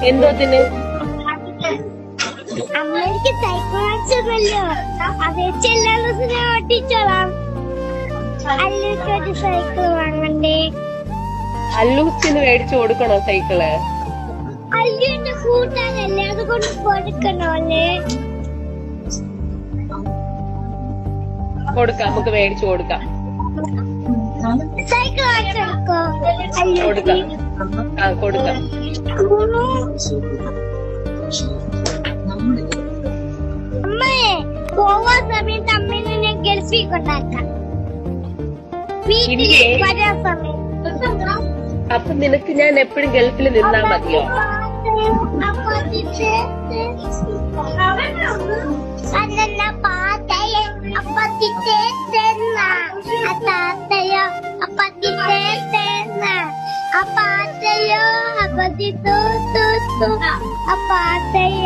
എന്തോത്തിന്? അമ്മയ്ക്ക് സൈക്കിൾ വാങ്ങിച്ചതല്ലോ, അത് വെച്ച് എല്ലാ ദിവസവും ഞാൻ ഓട്ടിച്ചോളാം. അല്ലൊക്കെ ഒരു സൈക്കിൾ വാങ്ങണ്ടേ? അല്ലൂസിന് മേടിച്ചു കൊടുക്കണോ സൈക്കിള്? അല്ലു എന്റെ കൂട്ടാനല്ലേ, അതുകൊണ്ട് കൊടുക്കണോ അല്ലേ? കൊടുക്കാം, നമുക്ക് മേടിച്ചു കൊടുക്കാം. സൈക്കിൾ വാങ്ങിച്ചെടുക്കോ? കൊടുക്കാം, കൊടുക്കാം. അമ്മയെ പോവാൻ സമയത്ത് അമ്മേനെ ഞാൻ ഗൾഫിൽ കൊണ്ടാക്കാം. വീട്ടിൽ വരാൻ സമയത്ത്. അപ്പൊ നിനക്ക് ഞാൻ എപ്പോഴും ഗൾഫിൽ നിന്നാ മതിയോ? അന്ന പാതയെ അപ്പത്തിത്തെ തെന്ന അതാത്തയോ അപ്പത്തിത്തെ തെന്ന അപ്പാത്തയോ അപ്പത്തിത്തു അപ്പാത്തയോ